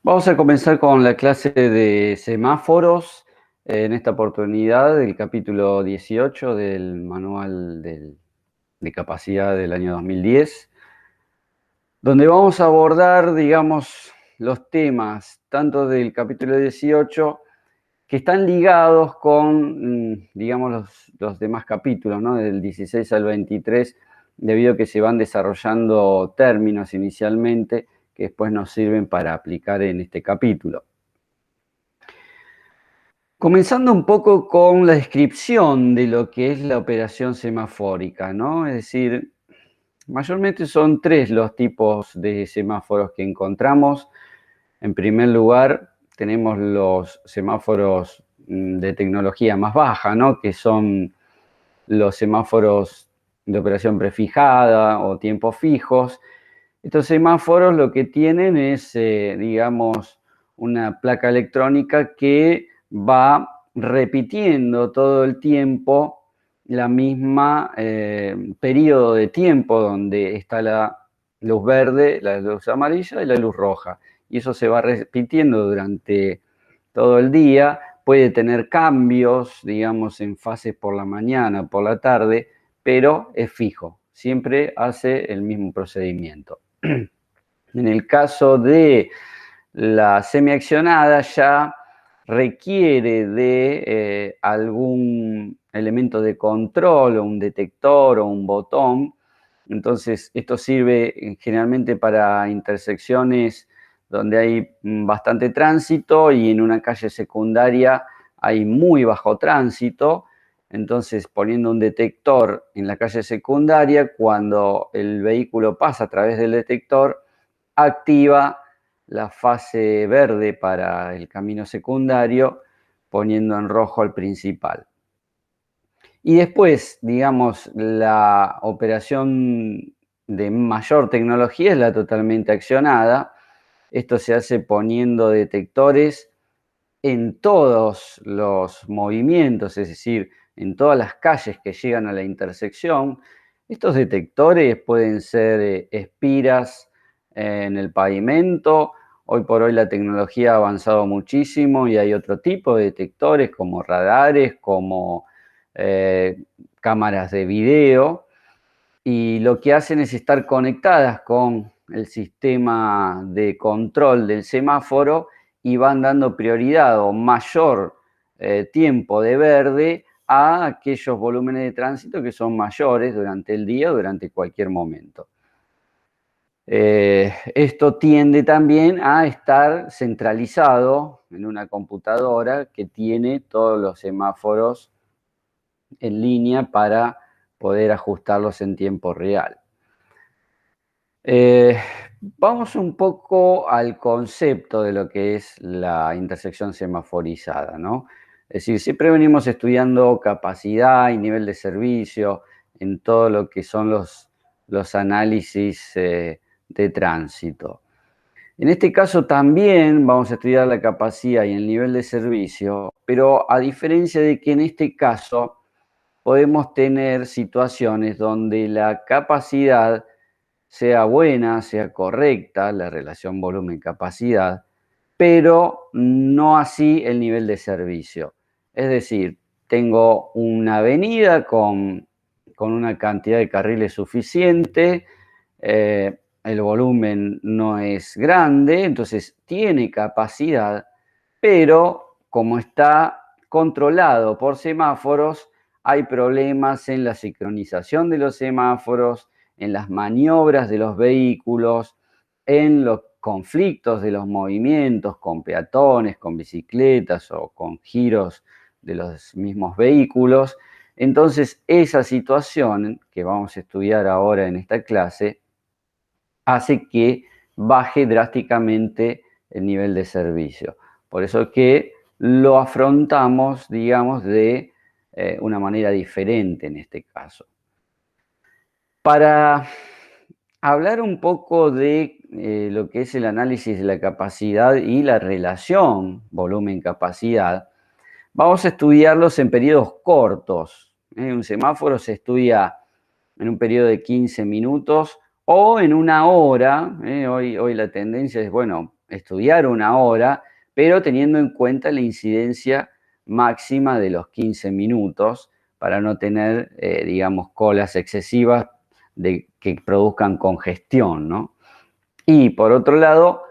Vamos a comenzar con la clase de semáforos, en esta oportunidad del capítulo 18 del manual de capacidad del año 2010, donde vamos a abordar, digamos, los temas tanto del capítulo 18 que están ligados con, digamos, los demás capítulos, ¿no? Del 16 al 23, debido a que se van desarrollando términos inicialmente que después nos sirven para aplicar en este capítulo. Comenzando un poco con la descripción de lo que es la operación semafórica, ¿no? Es decir, mayormente son tres los tipos de semáforos que encontramos. En primer lugar, tenemos los semáforos de tecnología más baja, ¿no? Que son los semáforos de operación prefijada o tiempos fijos. Estos semáforos lo que tienen es, digamos, una placa electrónica que va repitiendo todo el tiempo la misma periodo de tiempo donde está la luz verde, la luz amarilla y la luz roja. Y eso se va repitiendo durante todo el día. Puede tener cambios, digamos, en fases por la mañana, por la tarde, pero es fijo. Siempre hace el mismo procedimiento. En el caso de la semiaccionada ya requiere de algún elemento de control o un detector o un botón. Entonces, esto sirve generalmente para intersecciones donde hay bastante tránsito y en una calle secundaria hay muy bajo tránsito. Entonces, poniendo un detector en la calle secundaria, cuando el vehículo pasa a través del detector, activa la fase verde para el camino secundario, poniendo en rojo al principal. Y después, digamos, la operación de mayor tecnología es la totalmente accionada. Esto se hace poniendo detectores en todos los movimientos, es decir, en todas las calles que llegan a la intersección. Estos detectores pueden ser espiras en el pavimento. Hoy por hoy la tecnología ha avanzado muchísimo y hay otro tipo de detectores como radares, como eh, cámaras de video, y lo que hacen es estar conectadas con el sistema de control del semáforo y van dando prioridad o mayor tiempo de verde a aquellos volúmenes de tránsito que son mayores durante el día o durante cualquier momento. Esto tiende también a estar centralizado en una computadora que tiene todos los semáforos en línea para poder ajustarlos en tiempo real. Eh, Vamos un poco al concepto de lo que es la intersección semaforizada, ¿no? Es decir, siempre venimos estudiando capacidad y nivel de servicio en todo lo que son los análisis de tránsito. En este caso también vamos a estudiar la capacidad y el nivel de servicio, pero a diferencia de que en este caso podemos tener situaciones donde la capacidad sea buena, sea correcta, la relación volumen-capacidad, pero no así el nivel de servicio. Es decir, tengo una avenida con una cantidad de carriles suficiente, el volumen no es grande, entonces tiene capacidad, pero como está controlado por semáforos, hay problemas en la sincronización de los semáforos, en las maniobras de los vehículos, en los conflictos de los movimientos con peatones, con bicicletas o con giros de los mismos vehículos. Entonces, esa situación que vamos a estudiar ahora en esta clase hace que baje drásticamente el nivel de servicio. Por eso es que lo afrontamos, digamos, de una manera diferente en este caso. Para hablar un poco de lo que es el análisis de la capacidad y la relación volumen-capacidad, vamos a estudiarlos en periodos cortos. Un semáforo se estudia en un periodo de 15 minutos o en una hora. Hoy la tendencia es, bueno, estudiar 1 hora, pero teniendo en cuenta la incidencia máxima de los 15 minutos para no tener, digamos, colas excesivas que produzcan congestión, ¿no? Y por otro lado,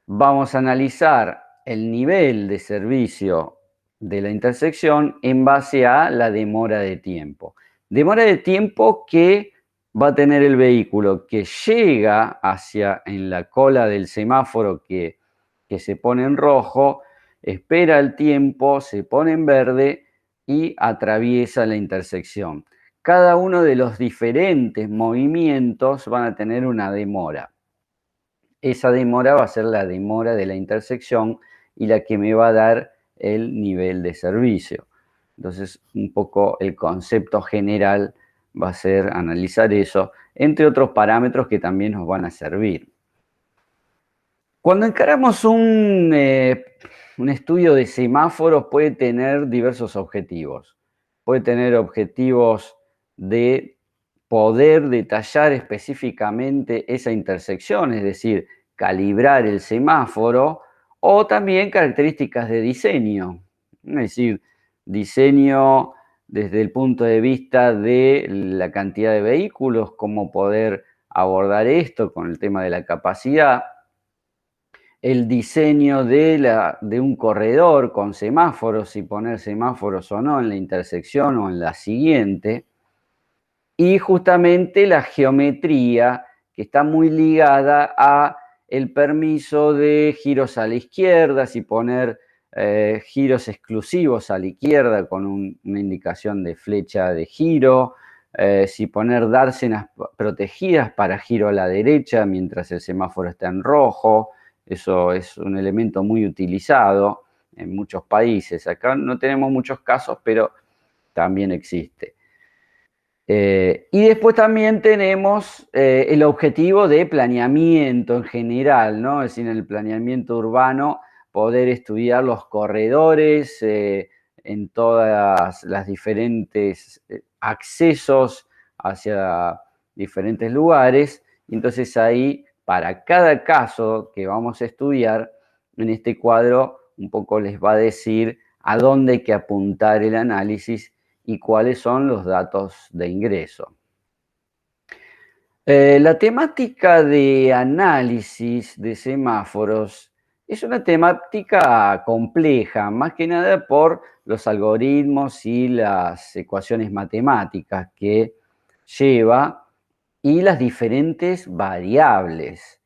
vamos a analizar el nivel de servicio de la intersección en base a la demora de tiempo. Demora de tiempo que va a tener el vehículo que llega en la cola del semáforo que se pone en rojo, espera el tiempo, se pone en verde y atraviesa la intersección. Cada uno de los diferentes movimientos van a tener una demora. Esa demora va a ser la demora de la intersección y la que me va a dar el nivel de servicio. Entonces, un poco el concepto general va a ser analizar eso, entre otros parámetros que también nos van a servir. Cuando encaramos un estudio de semáforos, puede tener diversos objetivos. Puede tener objetivos de poder detallar específicamente esa intersección, es decir, calibrar el semáforo, o también características de diseño, es decir, diseño desde el punto de vista de la cantidad de vehículos, cómo poder abordar esto con el tema de la capacidad, el diseño de un corredor con semáforos, y poner semáforos o no en la intersección o en la siguiente, y justamente la geometría, que está muy ligada a el permiso de giros a la izquierda, si poner giros exclusivos a la izquierda con una indicación de flecha de giro, si poner dársenas protegidas para giro a la derecha mientras el semáforo está en rojo. Eso es un elemento muy utilizado en muchos países. Acá no tenemos muchos casos, pero también existe. Y después también tenemos el objetivo de planeamiento en general, ¿no? Es decir, en el planeamiento urbano, poder estudiar los corredores en todas las diferentes accesos hacia diferentes lugares. Entonces ahí, para cada caso que vamos a estudiar, en este cuadro un poco les va a decir a dónde hay que apuntar el análisis y cuáles son los datos de ingreso. La temática de análisis de semáforos es una temática compleja, más que nada por los algoritmos y las ecuaciones matemáticas que lleva y las diferentes variables.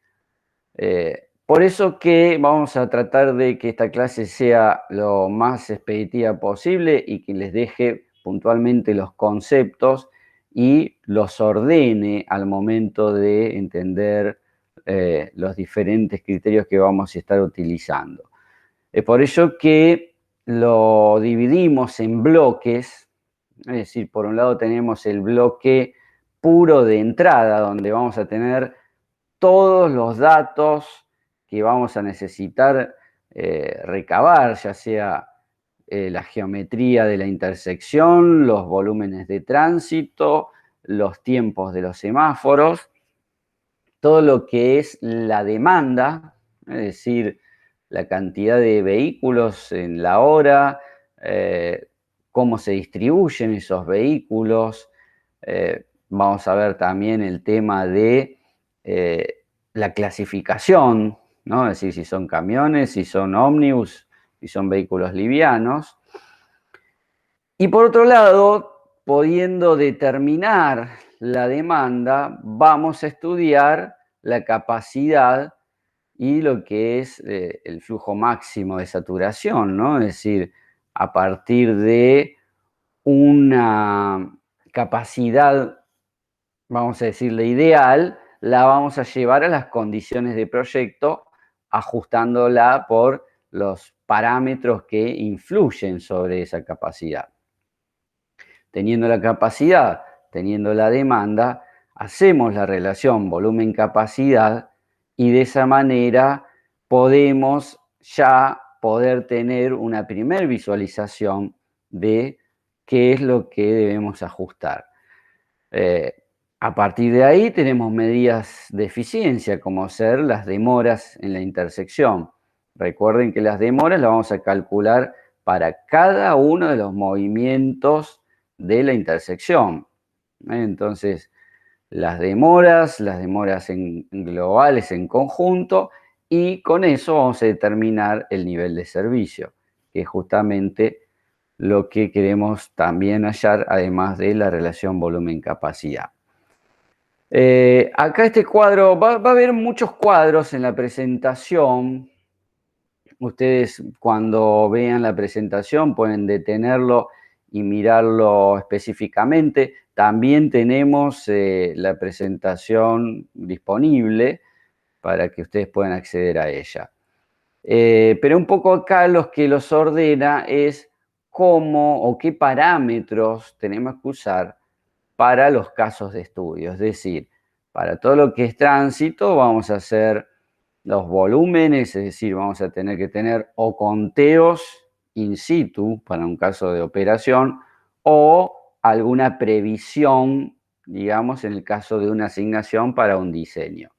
Por eso que vamos a tratar de que esta clase sea lo más expeditiva posible y que les deje puntualmente los conceptos y los ordene al momento de entender los diferentes criterios que vamos a estar utilizando. Es por ello que lo dividimos en bloques, es decir, por un lado tenemos el bloque puro de entrada, donde vamos a tener todos los datos que vamos a necesitar recabar, ya sea la geometría de la intersección, los volúmenes de tránsito, los tiempos de los semáforos, todo lo que es la demanda, es decir, la cantidad de vehículos en la hora, cómo se distribuyen esos vehículos. Vamos a ver también el tema de la clasificación, ¿no? Es decir, si son camiones, si son ómnibus, si son vehículos livianos. Y por otro lado, pudiendo determinar la demanda, vamos a estudiar la capacidad y lo que es el flujo máximo de saturación, ¿no? Es decir, a partir de una capacidad, vamos a decirle ideal, la vamos a llevar a las condiciones de proyecto, ajustándola por los parámetros que influyen sobre esa capacidad. Teniendo la capacidad, teniendo la demanda, hacemos la relación volumen-capacidad y de esa manera podemos ya poder tener una primer visualización de qué es lo que debemos ajustar. A partir de ahí tenemos medidas de eficiencia, como ser las demoras en la intersección. Recuerden que las demoras las vamos a calcular para cada uno de los movimientos de la intersección. Entonces, las demoras en globales en conjunto, y con eso vamos a determinar el nivel de servicio, que es justamente lo que queremos también hallar, además de la relación volumen-capacidad. Acá este cuadro, va a haber muchos cuadros en la presentación. Ustedes cuando vean la presentación pueden detenerlo y mirarlo específicamente. También tenemos la presentación disponible para que ustedes puedan acceder a ella. Pero un poco acá los que los ordena es cómo o qué parámetros tenemos que usar para los casos de estudio. Es decir, para todo lo que es tránsito vamos a hacer los volúmenes, es decir, vamos a tener que tener o conteos in situ para un caso de operación o alguna previsión, digamos, en el caso de una asignación para un diseño.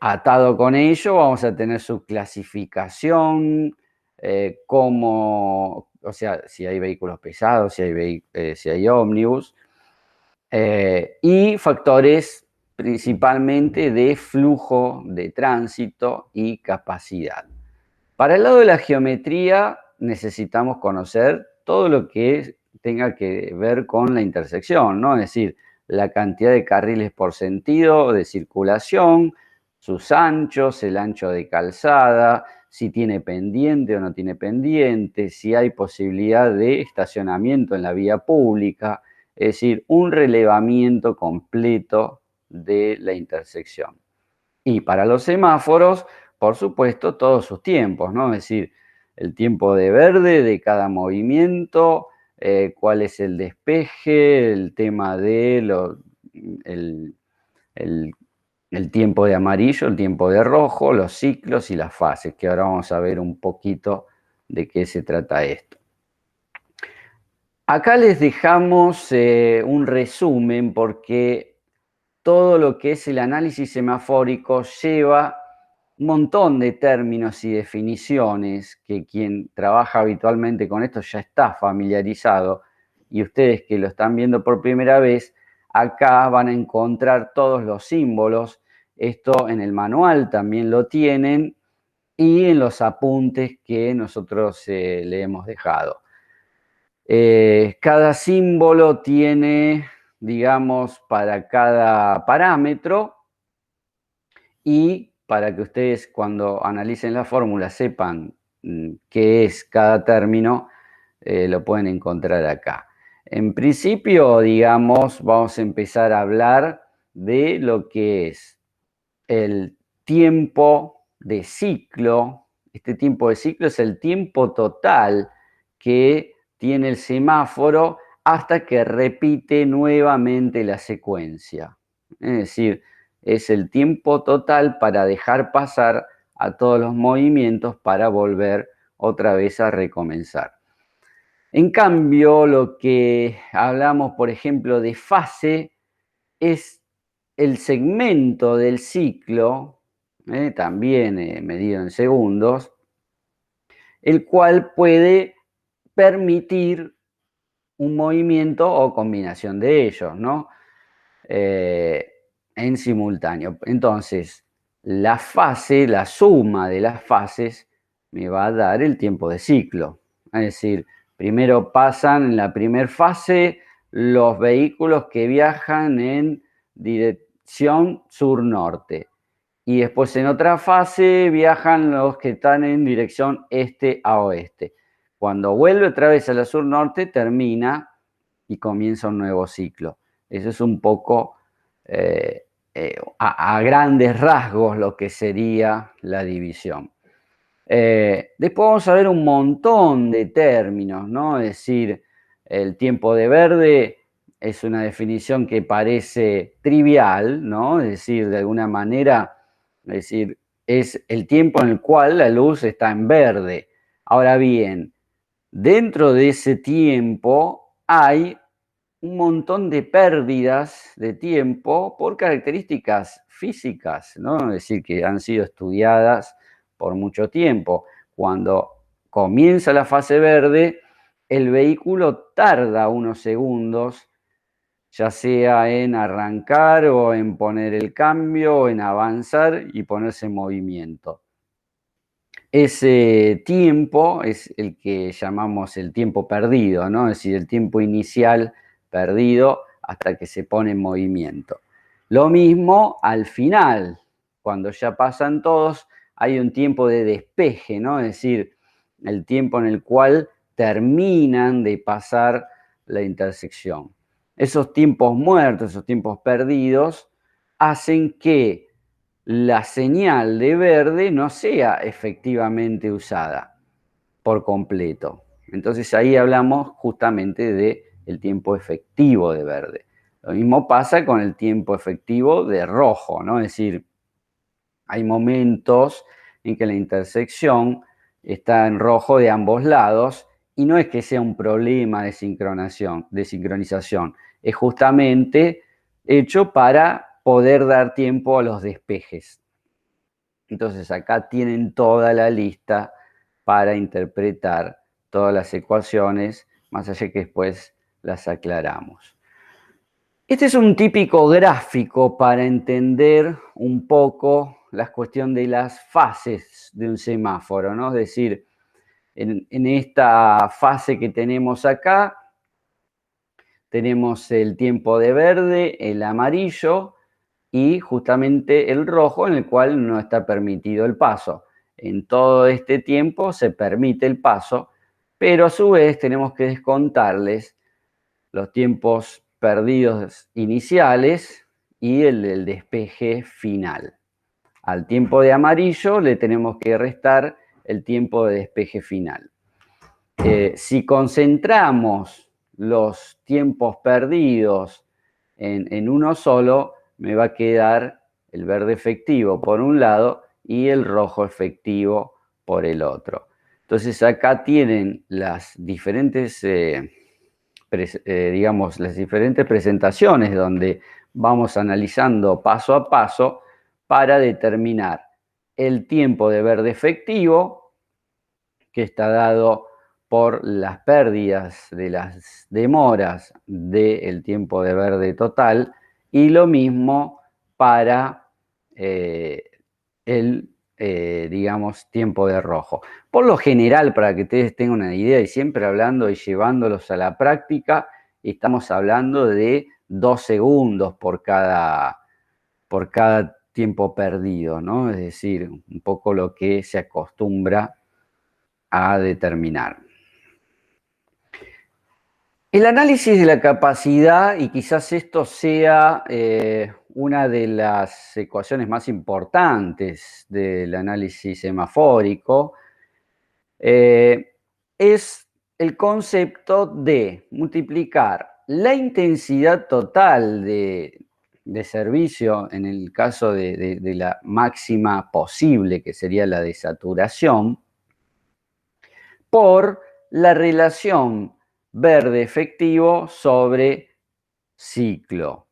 Atado con ello, vamos a tener su clasificación, o sea, si hay vehículos pesados, si hay ómnibus, y factores principalmente de flujo de tránsito y capacidad. Para el lado de la geometría necesitamos conocer todo lo que tenga que ver con la intersección, ¿no? Es decir, la cantidad de carriles por sentido de circulación, sus anchos, el ancho de calzada, si tiene pendiente o no tiene pendiente, si hay posibilidad de estacionamiento en la vía pública, es decir, un relevamiento completo de la intersección. Y para los semáforos, por supuesto, todos sus tiempos, ¿no? Es decir, el tiempo de verde de cada movimiento, cuál es el despeje, el tema de el, el- el tiempo de amarillo, el tiempo de rojo, los ciclos y las fases, que ahora vamos a ver un poquito de qué se trata esto. Acá les dejamos un resumen porque todo lo que es el análisis semafórico lleva un montón de términos y definiciones que quien trabaja habitualmente con esto ya está familiarizado, y ustedes que lo están viendo por primera vez, acá van a encontrar todos los símbolos. Esto en el manual también lo tienen y en los apuntes que nosotros le hemos dejado. Cada símbolo tiene, digamos, para cada parámetro, y para que ustedes cuando analicen la fórmula sepan qué es cada término, lo pueden encontrar acá. En principio, digamos, vamos a empezar a hablar de lo que es el tiempo de ciclo. Este tiempo de ciclo es el tiempo total que tiene el semáforo hasta que repite nuevamente la secuencia. Es decir, es el tiempo total para dejar pasar a todos los movimientos para volver otra vez a recomenzar. En cambio, lo que hablamos, por ejemplo, de fase, es el segmento del ciclo, también medido en segundos, el cual puede permitir un movimiento o combinación de ellos, ¿no? Eh, en simultáneo. Entonces, la fase, la suma de las fases, me va a dar el tiempo de ciclo. Es decir, primero pasan en la primera fase los vehículos que viajan en dirección sur-norte. Y después en otra fase viajan los que están en dirección este a oeste. Cuando vuelve otra vez a la sur-norte, termina y comienza un nuevo ciclo. Eso es un poco a grandes rasgos lo que sería la división. Después vamos a ver un montón de términos, ¿no? Es decir, el tiempo de verde es una definición que parece trivial, ¿no? Es decir, de alguna manera, es decir, es el tiempo en el cual la luz está en verde. Ahora bien, dentro de ese tiempo hay un montón de pérdidas de tiempo por características físicas, ¿no? Es decir, que han sido estudiadas por mucho tiempo. Cuando comienza la fase verde, el vehículo tarda unos segundos, ya sea en arrancar o en poner el cambio o en avanzar y ponerse en movimiento. Ese tiempo es el que llamamos el tiempo perdido, ¿no? Es decir, el tiempo inicial perdido hasta que se pone en movimiento. Lo mismo al final, cuando ya pasan todos, hay un tiempo de despeje, ¿no? Es decir, el tiempo en el cual terminan de pasar la intersección. Esos tiempos muertos, esos tiempos perdidos, hacen que la señal de verde no sea efectivamente usada por completo. Entonces ahí hablamos justamente del tiempo efectivo de verde. Lo mismo pasa con el tiempo efectivo de rojo, ¿no? Es decir, hay momentos en que la intersección está en rojo de ambos lados y no es que sea un problema de sincronización, es justamente hecho para poder dar tiempo a los despejes. Entonces acá tienen toda la lista para interpretar todas las ecuaciones, más allá que después las aclaramos. Este es un típico gráfico para entender un poco la cuestión de las fases de un semáforo, ¿no? Es decir, en esta fase que tenemos acá, tenemos el tiempo de verde, el amarillo y justamente el rojo en el cual no está permitido el paso. En todo este tiempo se permite el paso, pero a su vez tenemos que descontarles los tiempos perdidos iniciales y el del despeje final. Al tiempo de amarillo le tenemos que restar el tiempo de despeje final. Si concentramos los tiempos perdidos en uno solo, me va a quedar el verde efectivo por un lado y el rojo efectivo por el otro. Entonces acá tienen las diferentes, digamos, las diferentes presentaciones donde vamos analizando paso a paso para determinar el tiempo de verde efectivo, que está dado por las pérdidas de las demoras del tiempo de verde total, y lo mismo para digamos, tiempo de rojo. Por lo general, para que ustedes tengan una idea, y siempre hablando y llevándolos a la práctica, estamos hablando de 2 segundos por cada tiempo perdido, ¿no? Es decir, un poco lo que se acostumbra a determinar. El análisis de la capacidad, y quizás esto sea una de las ecuaciones más importantes del análisis semafórico, es el concepto de multiplicar la intensidad total de servicio, en el caso de la máxima posible, que sería la de saturación, por la relación verde efectivo sobre ciclo.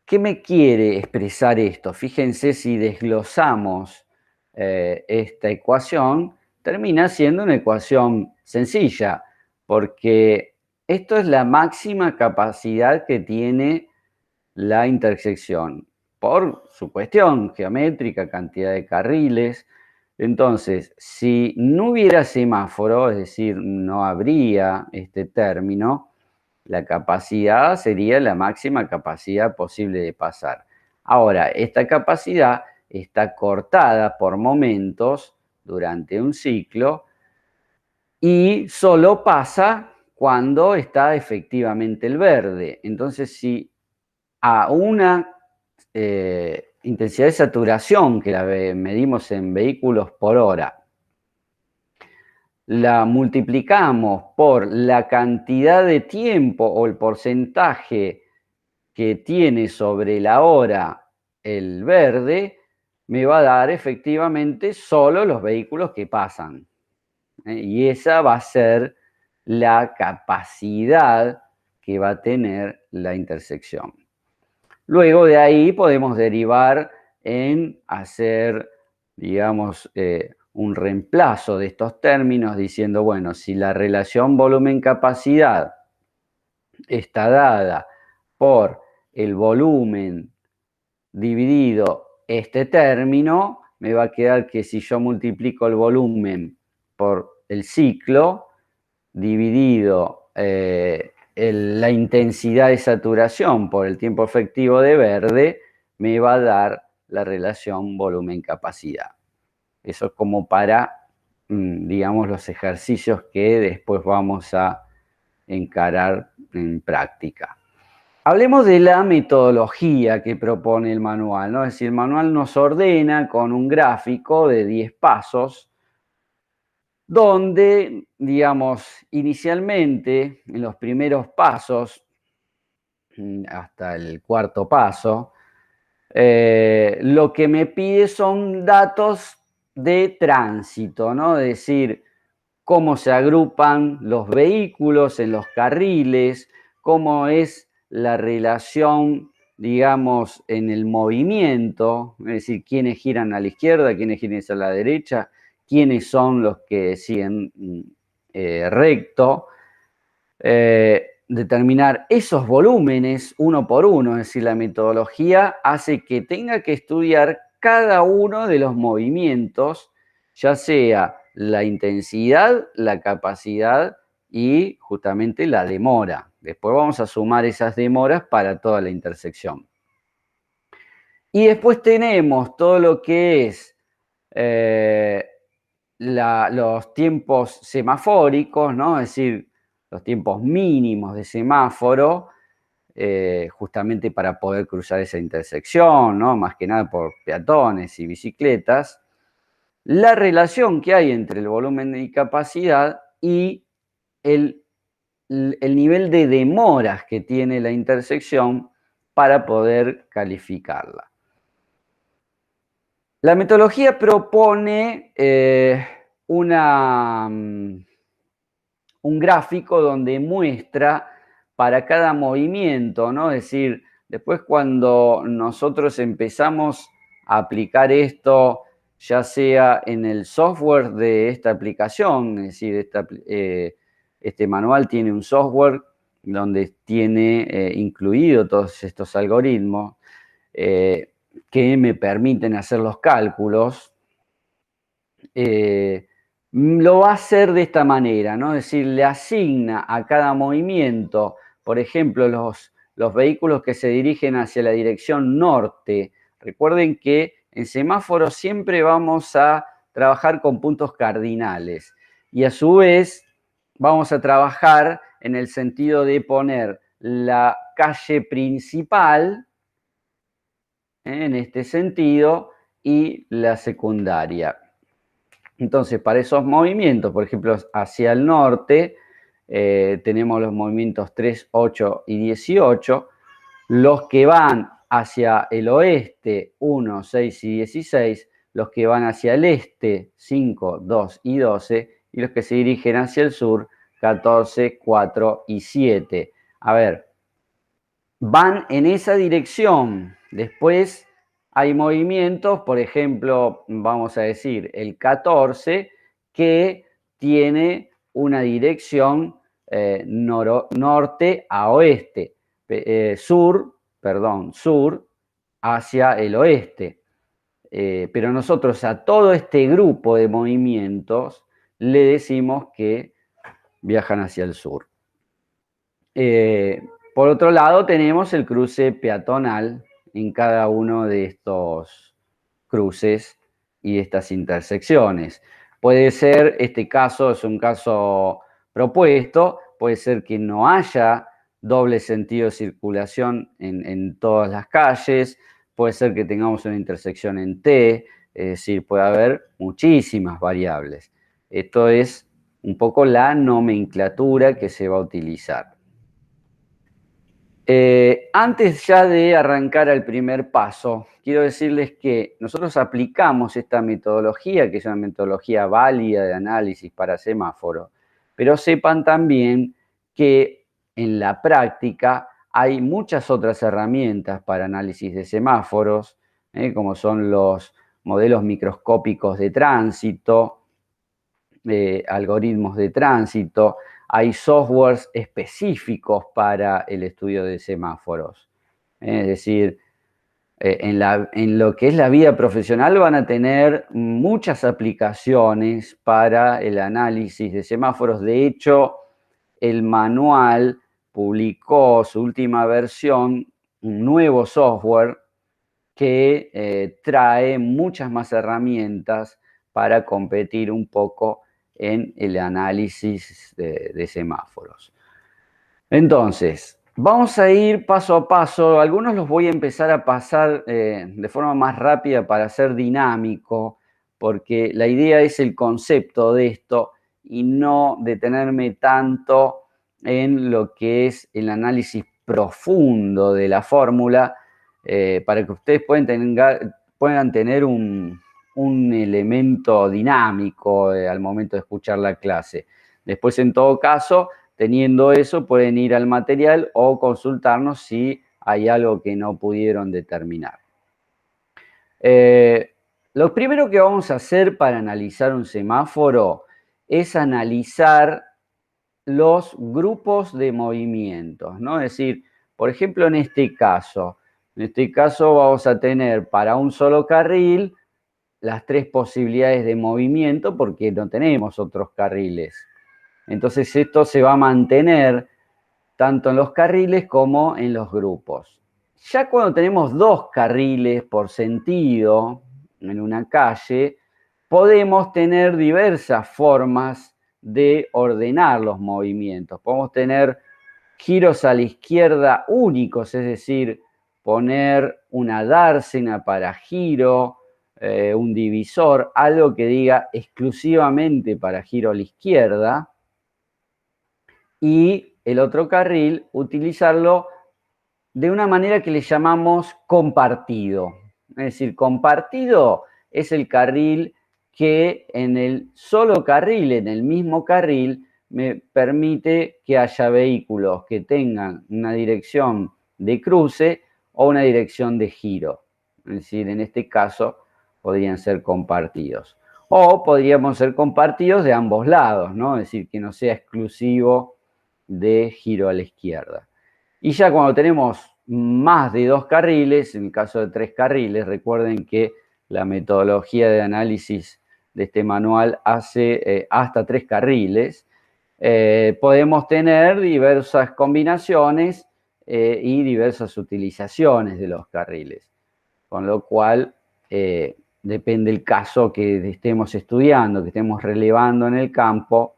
¿Qué me quiere expresar esto? Fíjense si desglosamos esta ecuación, termina siendo una ecuación sencilla, porque esto es la máxima capacidad que tiene la intersección por su cuestión geométrica, cantidad de carriles. Entonces, si no hubiera semáforo, es decir, no habría este término, la capacidad sería la máxima capacidad posible de pasar. Ahora, esta capacidad está cortada por momentos durante un ciclo y solo pasa cuando está efectivamente el verde. Entonces, si a una intensidad de saturación que la medimos en vehículos por hora, la multiplicamos por la cantidad de tiempo o el porcentaje que tiene sobre la hora el verde, me va a dar efectivamente solo los vehículos que pasan. Y esa va a ser la capacidad que va a tener la intersección. Luego de ahí podemos derivar en hacer, digamos, un reemplazo de estos términos diciendo, bueno, si la relación volumen-capacidad está dada por el volumen dividido este término, me va a quedar que si yo multiplico el volumen por el ciclo, dividido la intensidad de saturación por el tiempo efectivo de verde, me va a dar la relación volumen-capacidad. Eso es como para, digamos, los ejercicios que después vamos a encarar en práctica. Hablemos de la metodología que propone el manual, ¿no? Es decir, el manual nos ordena con un gráfico de 10 pasos, donde, digamos, inicialmente, en los primeros pasos, hasta el cuarto paso, lo que me pide son datos de tránsito, ¿no? Es decir, cómo se agrupan los vehículos en los carriles, cómo es la relación, digamos, en el movimiento, es decir, quiénes giran a la izquierda, quiénes giran a la derecha, quiénes son los que siguen recto, determinar esos volúmenes uno por uno, es decir, la metodología hace que tenga que estudiar cada uno de los movimientos, ya sea la intensidad, la capacidad y justamente la demora. Después vamos a sumar esas demoras para toda la intersección. Y después tenemos todo lo que es los tiempos semafóricos, ¿no? Es decir, los tiempos mínimos de semáforo, justamente para poder cruzar esa intersección, ¿no? Más que nada por peatones y bicicletas. La relación que hay entre el volumen y capacidad y el nivel de demoras que tiene la intersección para poder calificarla. La metodología propone un gráfico donde muestra para cada movimiento, ¿no? Es decir, después cuando nosotros empezamos a aplicar esto, ya sea en el software de esta aplicación, es decir, este manual tiene un software donde tiene incluido todos estos algoritmos que me permiten hacer los cálculos, lo va a hacer de esta manera, ¿no? Es decir, le asigna a cada movimiento, por ejemplo, los vehículos que se dirigen hacia la dirección norte. Recuerden que en semáforos siempre vamos a trabajar con puntos cardinales y a su vez vamos a trabajar en el sentido de poner la calle principal, en este sentido, y la secundaria. Entonces, para esos movimientos, por ejemplo, hacia el norte, tenemos los movimientos 3, 8 y 18. Los que van hacia el oeste, 1, 6 y 16. Los que van hacia el este, 5, 2 y 12. Y los que se dirigen hacia el sur, 14, 4 y 7. A ver, van en esa dirección. Después hay movimientos, por ejemplo, vamos a decir el 14, que tiene una dirección norte a oeste, sur hacia el oeste. Pero nosotros a todo este grupo de movimientos le decimos que viajan hacia el sur. Por otro lado, tenemos el cruce peatonal en cada uno de estos cruces y estas intersecciones. Puede ser, este caso es un caso propuesto, puede ser que no haya doble sentido de circulación en todas las calles, puede ser que tengamos una intersección en T, es decir, puede haber muchísimas variables. Esto es un poco la nomenclatura que se va a utilizar. Antes ya de arrancar al primer paso, quiero decirles que nosotros aplicamos esta metodología, que es una metodología válida de análisis para semáforos, pero sepan también que en la práctica hay muchas otras herramientas para análisis de semáforos, como son los modelos microscópicos de tránsito, algoritmos de tránsito, hay softwares específicos para el estudio de semáforos. Es decir, en lo que es la vida profesional van a tener muchas aplicaciones para el análisis de semáforos. De hecho, el manual publicó su última versión, un nuevo software que trae muchas más herramientas para competir un poco en el análisis de semáforos. Entonces, vamos a ir paso a paso. Algunos los voy a empezar a pasar de forma más rápida para ser dinámico, porque la idea es el concepto de esto y no detenerme tanto en lo que es el análisis profundo de la fórmula, para que ustedes puedan tener un elemento dinámico al momento de escuchar la clase. Después, en todo caso, teniendo eso, pueden ir al material o consultarnos si hay algo que no pudieron determinar. Lo primero que vamos a hacer para analizar un semáforo es analizar los grupos de movimientos, ¿no? Es decir, por ejemplo, en este caso vamos a tener para un solo carril las tres posibilidades de movimiento porque no tenemos otros carriles. Entonces esto se va a mantener tanto en los carriles como en los grupos. Ya cuando tenemos dos carriles por sentido en una calle, podemos tener diversas formas de ordenar los movimientos. Podemos tener giros a la izquierda únicos, es decir, poner una dársena para giro, un divisor, algo que diga exclusivamente para giro a la izquierda, y el otro carril utilizarlo de una manera que le llamamos compartido. Es decir, compartido es el carril que en el solo carril, en el mismo carril, me permite que haya vehículos que tengan una dirección de cruce o una dirección de giro. Es decir, en este caso podrían ser compartidos. O podríamos ser compartidos de ambos lados, ¿no? Es decir, que no sea exclusivo de giro a la izquierda. Y ya cuando tenemos más de dos carriles, en el caso de tres carriles, recuerden que la metodología de análisis de este manual hace hasta tres carriles, podemos tener diversas combinaciones y diversas utilizaciones de los carriles, con lo cual depende del caso que estemos estudiando, que estemos relevando en el campo,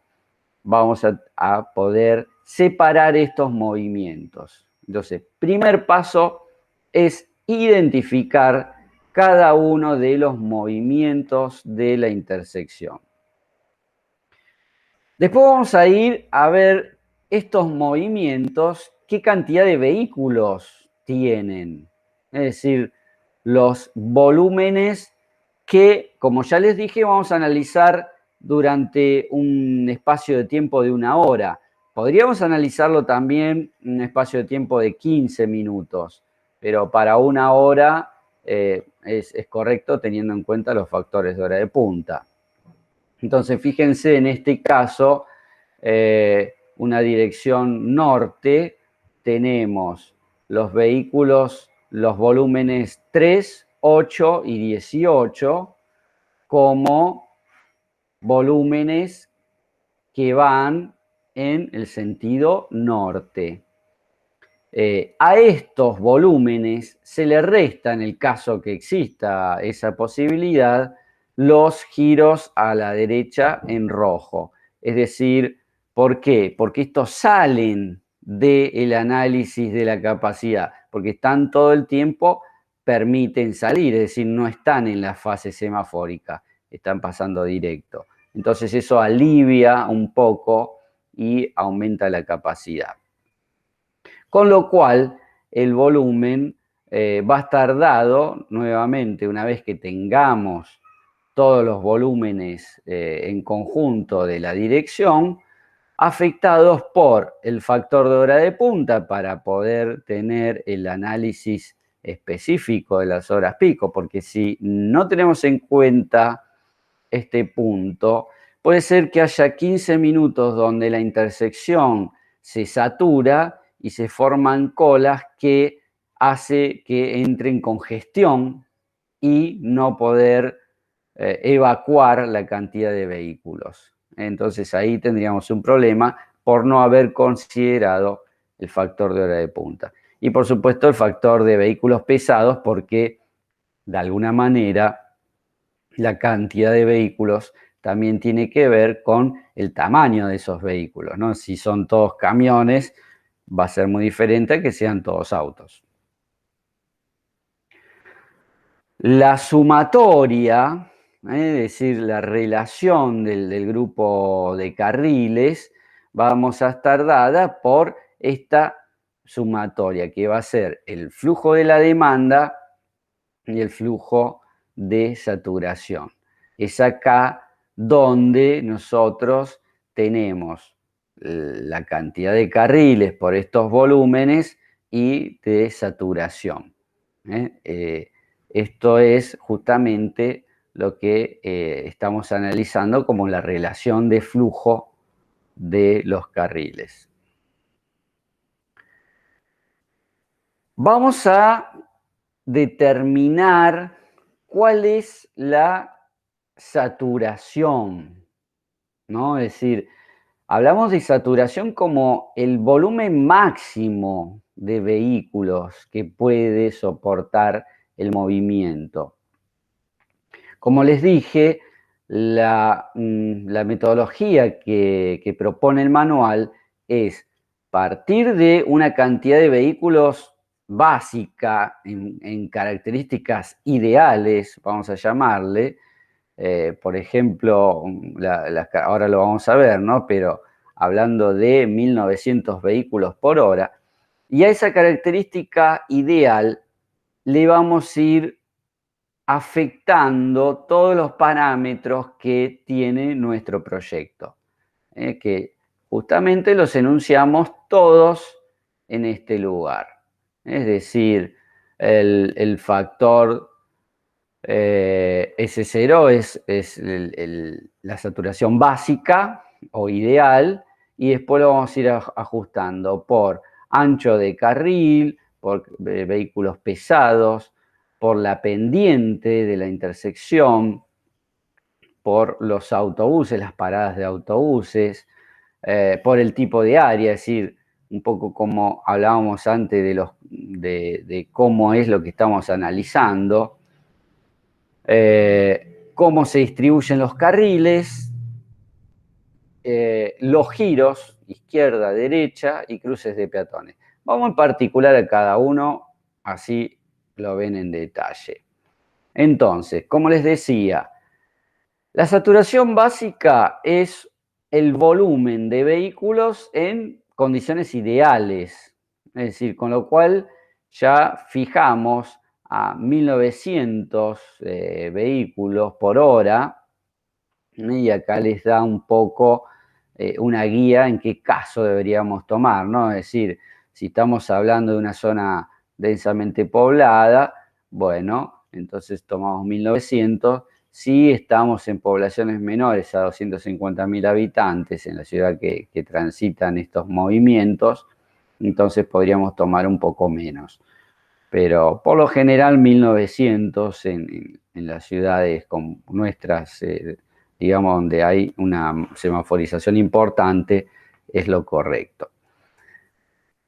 vamos a poder separar estos movimientos. Entonces, primer paso es identificar cada uno de los movimientos de la intersección. Después vamos a ir a ver estos movimientos, qué cantidad de vehículos tienen. Es decir, los volúmenes que, como ya les dije, vamos a analizar durante un espacio de tiempo de 1 hora. Podríamos analizarlo también en un espacio de tiempo de 15 minutos, pero para 1 hora es correcto teniendo en cuenta los factores de hora de punta. Entonces, fíjense en este caso, una dirección norte, tenemos los vehículos, los volúmenes 3, 8 y 18 como volúmenes que van en el sentido norte. A estos volúmenes se le resta, en el caso que exista esa posibilidad, los giros a la derecha en rojo. Es decir, ¿por qué? Porque estos salen del análisis de la capacidad, porque están todo el tiempo, permiten salir, es decir, no están en la fase semafórica, están pasando directo. Entonces eso alivia un poco y aumenta la capacidad. Con lo cual, el volumen va a estar dado nuevamente una vez que tengamos todos los volúmenes en conjunto de la dirección, afectados por el factor de hora de punta para poder tener el análisis específico de las horas pico, porque si no tenemos en cuenta este punto, puede ser que haya 15 minutos donde la intersección se satura y se forman colas que hace que entre en congestión y no poder evacuar la cantidad de vehículos. Entonces ahí tendríamos un problema por no haber considerado el factor de hora de punta. Y por supuesto el factor de vehículos pesados, porque de alguna manera la cantidad de vehículos también tiene que ver con el tamaño de esos vehículos, ¿no? Si son todos camiones, va a ser muy diferente a que sean todos autos. La sumatoria, es decir, la relación del grupo de carriles, vamos a estar dada por esta sumatoria, que va a ser el flujo de la demanda y el flujo de saturación. Es acá donde nosotros tenemos la cantidad de carriles por estos volúmenes y de saturación. Esto es justamente lo que estamos analizando como la relación de flujo de los carriles. Vamos a determinar cuál es la saturación, ¿no? Es decir, hablamos de saturación como el volumen máximo de vehículos que puede soportar el movimiento. Como les dije, la metodología que propone el manual es partir de una cantidad de vehículos básica en características ideales, vamos a llamarle. Por ejemplo, ahora lo vamos a ver, ¿no? Pero hablando de 1900 vehículos por hora, y a esa característica ideal le vamos a ir afectando todos los parámetros que tiene nuestro proyecto, que justamente los enunciamos todos en este lugar. Es decir, el factor S0 es la saturación básica o ideal, y después lo vamos a ir ajustando por ancho de carril, por vehículos pesados, por la pendiente de la intersección, por los autobuses, las paradas de autobuses, por el tipo de área, es decir, un poco como hablábamos antes de cómo es lo que estamos analizando, cómo se distribuyen los carriles, los giros, izquierda, derecha y cruces de peatones. Vamos en particular a cada uno, así lo ven en detalle. Entonces, como les decía, la saturación básica es el volumen de vehículos en condiciones ideales, es decir, con lo cual ya fijamos a 1900 vehículos por hora, y acá les da un poco una guía en qué caso deberíamos tomar, ¿no? Es decir, si estamos hablando de una zona densamente poblada, bueno, entonces tomamos 1900. Si estamos en poblaciones menores a 250.000 habitantes, en la ciudad que transitan estos movimientos, entonces podríamos tomar un poco menos. Pero por lo general 1900 en las ciudades con nuestras, digamos, donde hay una semaforización importante, es lo correcto.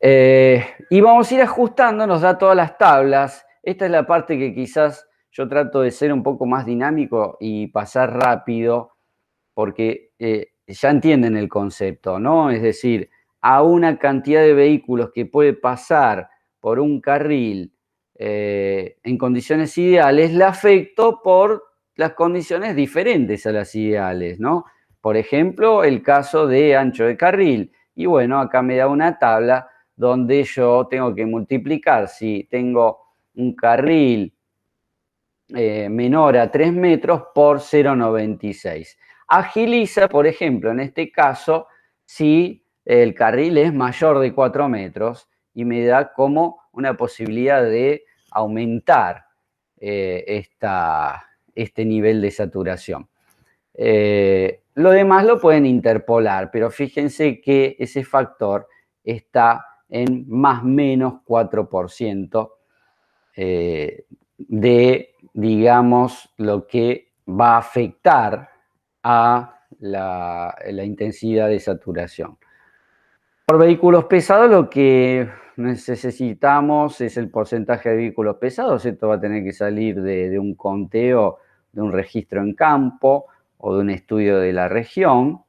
Y vamos a ir ajustando, nos da todas las tablas. Esta es la parte que quizás yo trato de ser un poco más dinámico y pasar rápido, porque ya entienden el concepto, ¿no? Es decir, a una cantidad de vehículos que puede pasar por un carril en condiciones ideales, la afecto por las condiciones diferentes a las ideales, ¿no? Por ejemplo, el caso de ancho de carril. Y bueno, acá me da una tabla donde yo tengo que multiplicar. Si tengo un carril menor a 3 metros por 0,96. Agiliza, por ejemplo, en este caso, si el carril es mayor de 4 metros y me da como una posibilidad de aumentar este nivel de saturación. Lo demás lo pueden interpolar, pero fíjense que ese factor está en más o menos 4% de, digamos, lo que va a afectar a la intensidad de saturación. Por vehículos pesados lo que necesitamos es el porcentaje de vehículos pesados. Esto va a tener que salir de un conteo, de un registro en campo o de un estudio de la región.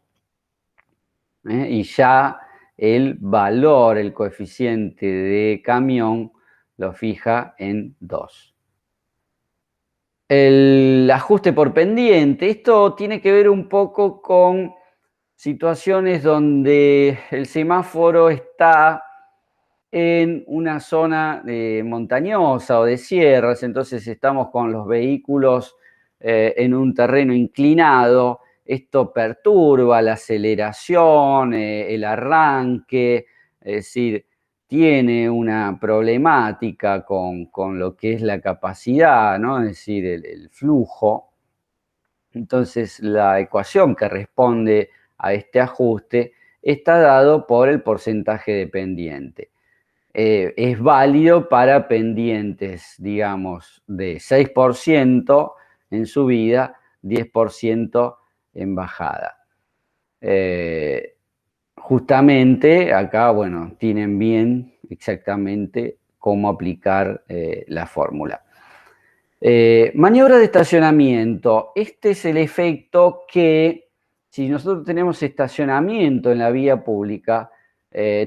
Y ya el valor, el coeficiente de camión, lo fija en 2. El ajuste por pendiente, esto tiene que ver un poco con situaciones donde el semáforo está en una zona montañosa o de sierras, entonces estamos con los vehículos en un terreno inclinado, esto perturba la aceleración, el arranque, es decir, tiene una problemática con lo que es la capacidad, ¿no? Es decir, el flujo. Entonces, la ecuación que responde a este ajuste está dado por el porcentaje de pendiente. Es válido para pendientes, digamos, de 6% en subida, 10% en bajada. Justamente acá, bueno, tienen bien exactamente cómo aplicar la fórmula. Maniobra de estacionamiento. Este es el efecto que, si nosotros tenemos estacionamiento en la vía pública,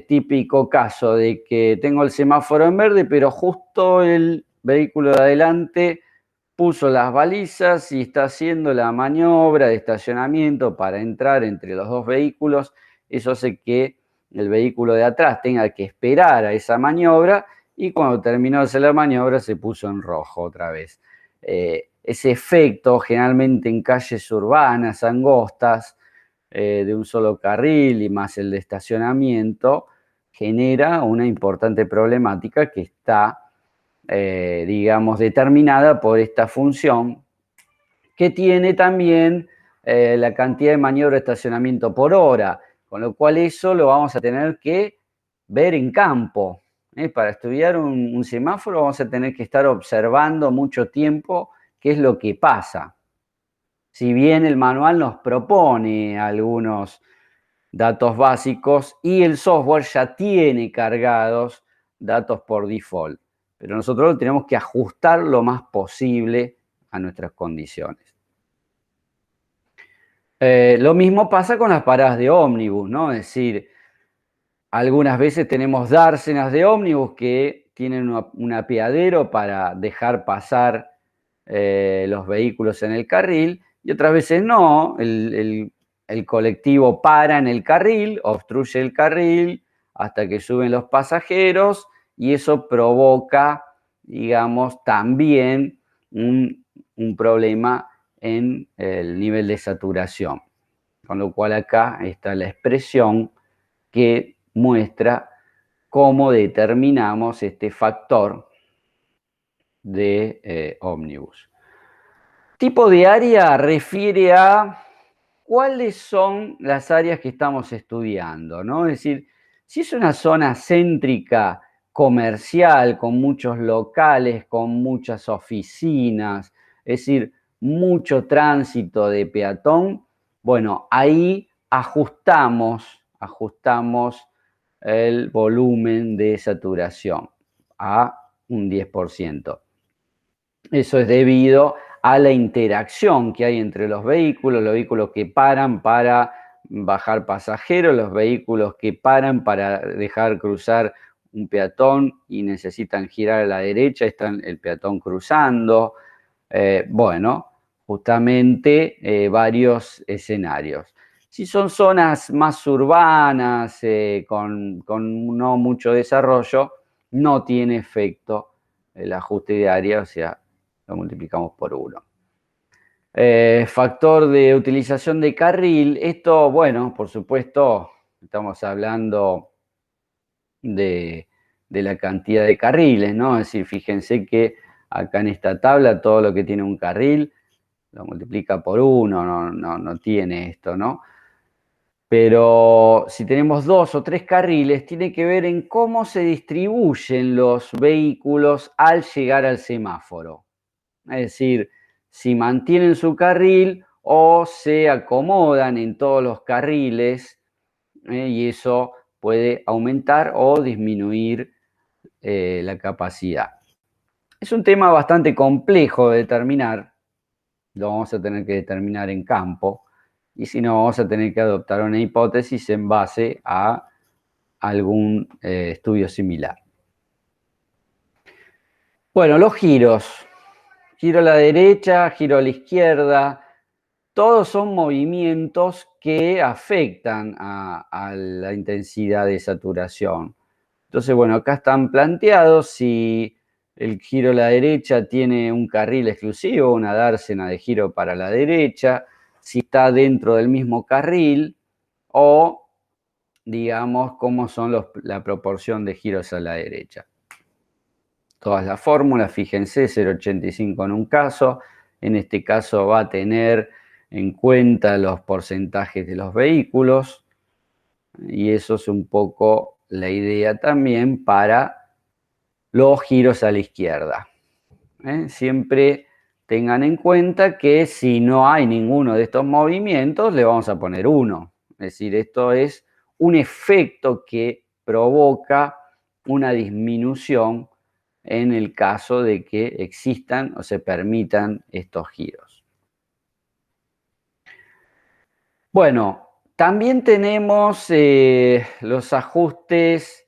típico caso de que tengo el semáforo en verde, pero justo el vehículo de adelante puso las balizas y está haciendo la maniobra de estacionamiento para entrar entre los dos vehículos. Eso hace que el vehículo de atrás tenga que esperar a esa maniobra y cuando terminó de hacer la maniobra se puso en rojo otra vez. Ese efecto generalmente en calles urbanas, angostas, de un solo carril y más el de estacionamiento, genera una importante problemática que está, digamos, determinada por esta función que tiene también la cantidad de maniobra de estacionamiento por hora, con lo cual eso lo vamos a tener que ver en campo. Para estudiar un semáforo vamos a tener que estar observando mucho tiempo qué es lo que pasa. Si bien el manual nos propone algunos datos básicos y el software ya tiene cargados datos por default, pero nosotros lo tenemos que ajustar lo más posible a nuestras condiciones. Lo mismo pasa con las paradas de ómnibus, ¿no? Es decir, algunas veces tenemos dársenas de ómnibus que tienen un apeadero para dejar pasar los vehículos en el carril y otras veces no. El colectivo para en el carril, obstruye el carril hasta que suben los pasajeros y eso provoca, digamos, también un problema en el nivel de saturación. Con lo cual acá está la expresión que muestra cómo determinamos este factor de ómnibus. Tipo de área refiere a cuáles son las áreas que estamos estudiando, ¿no? Es decir, si es una zona céntrica comercial, con muchos locales, con muchas oficinas, es decir, mucho tránsito de peatón, bueno, ahí ajustamos el volumen de saturación a un 10%. Eso es debido a la interacción que hay entre los vehículos que paran para bajar pasajeros, los vehículos que paran para dejar cruzar un peatón y necesitan girar a la derecha, está el peatón cruzando. Bueno, justamente varios escenarios. Si son zonas más urbanas, con no mucho desarrollo, no tiene efecto el ajuste de área, o sea, lo multiplicamos por 1. Factor de utilización de carril, esto, bueno, por supuesto, estamos hablando de la cantidad de carriles, ¿no? Es decir, fíjense que acá en esta tabla todo lo que tiene un carril lo multiplica por 1, no tiene esto, ¿no? Pero si tenemos 2 o 3 carriles, tiene que ver en cómo se distribuyen los vehículos al llegar al semáforo. Es decir, si mantienen su carril o se acomodan en todos los carriles, y eso puede aumentar o disminuir la capacidad. Es un tema bastante complejo de determinar, lo vamos a tener que determinar en campo, y si no, vamos a tener que adoptar una hipótesis en base a algún estudio similar. Bueno, los giros. Giro a la derecha, giro a la izquierda. Todos son movimientos que afectan a la intensidad de saturación. Entonces, bueno, acá están planteados si el giro a la derecha tiene un carril exclusivo, una dársena de giro para la derecha, si está dentro del mismo carril o, digamos, cómo son la proporción de giros a la derecha. Todas las fórmulas, fíjense, 0,85 en un caso, en este caso va a tener en cuenta los porcentajes de los vehículos, y eso es un poco la idea también para los giros a la izquierda. Siempre tengan en cuenta que si no hay ninguno de estos movimientos, le vamos a poner 1. Es decir, esto es un efecto que provoca una disminución en el caso de que existan o se permitan estos giros. Bueno, también tenemos los ajustes,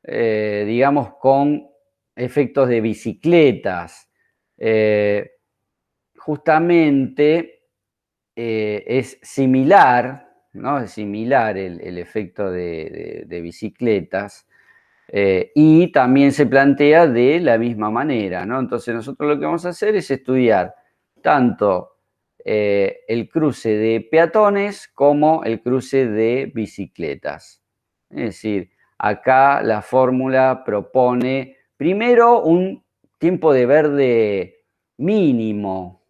digamos, con efectos de bicicletas. Justamente es similar, ¿no? Es similar el efecto de bicicletas. Y también se plantea de la misma manera, ¿no? Entonces nosotros lo que vamos a hacer es estudiar tanto el cruce de peatones como el cruce de bicicletas. Es decir, acá la fórmula propone primero un tiempo de verde mínimo